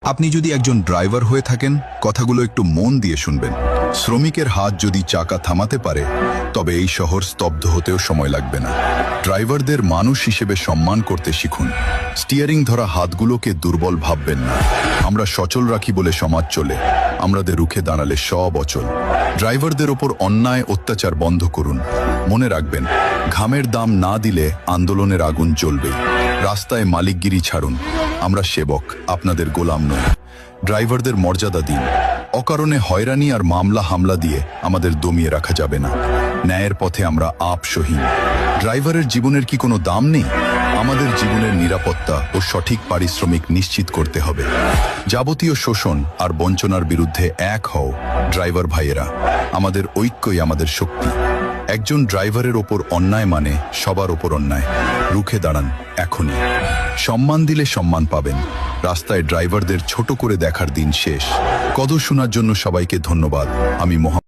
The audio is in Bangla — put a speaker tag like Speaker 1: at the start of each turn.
Speaker 1: আপনি যদি একজন ড্রাইভার হয়ে থাকেন, কথাগুলো একটু মন দিয়ে শুনবেন। শ্রমিকের হাত যদি চাকা থামাতে পারে, তবে এই শহর স্তব্ধ হতেও সময় লাগবে না। ড্রাইভারদের মানুষ হিসেবে সম্মান করতে শিখুন। স্টিয়ারিং ধরা হাতগুলোকে দুর্বল ভাববেন না। আমরা সচল রাখি বলে সমাজ চলে, আমাদের রুখে দাঁড়ালে সব অচল। ড্রাইভারদের ওপর অন্যায় অত্যাচার বন্ধ করুন। মনে রাখবেন, ঘামের দাম না দিলে আন্দোলনের আগুন জ্বলবেই। রাস্তায় মালিকগিরি ছাড়ুন। আমরা সেবক, আপনাদের গোলাম নই। ড্রাইভারদের মর্যাদা দিন। অকারণে হয়রানি আর মামলা হামলা দিয়ে আমাদের দমিয়ে রাখা যাবে না। ন্যায়ের পথে আমরা আপসহীন। ড্রাইভারের জীবনের কি কোনো দাম নেই? আমাদের জীবনের নিরাপত্তা ও সঠিক পারিশ্রমিক নিশ্চিত করতে হবে। যাবতীয় শোষণ আর বঞ্চনার বিরুদ্ধে এক হও ড্রাইভার ভাইয়েরা। আমাদের ঐক্যই আমাদের শক্তি। একজন ড্রাইভারের ওপর অন্যায় মানে সবার ওপর অন্যায়। রুখে দাঁড়ান এখনই। সম্মান দিলে সম্মান পাবেন। রাস্তায় ড্রাইভারদের ছোট করে দেখার দিন শেষ। কদর শোনার জন্য সবাইকে ধন্যবাদ। আমি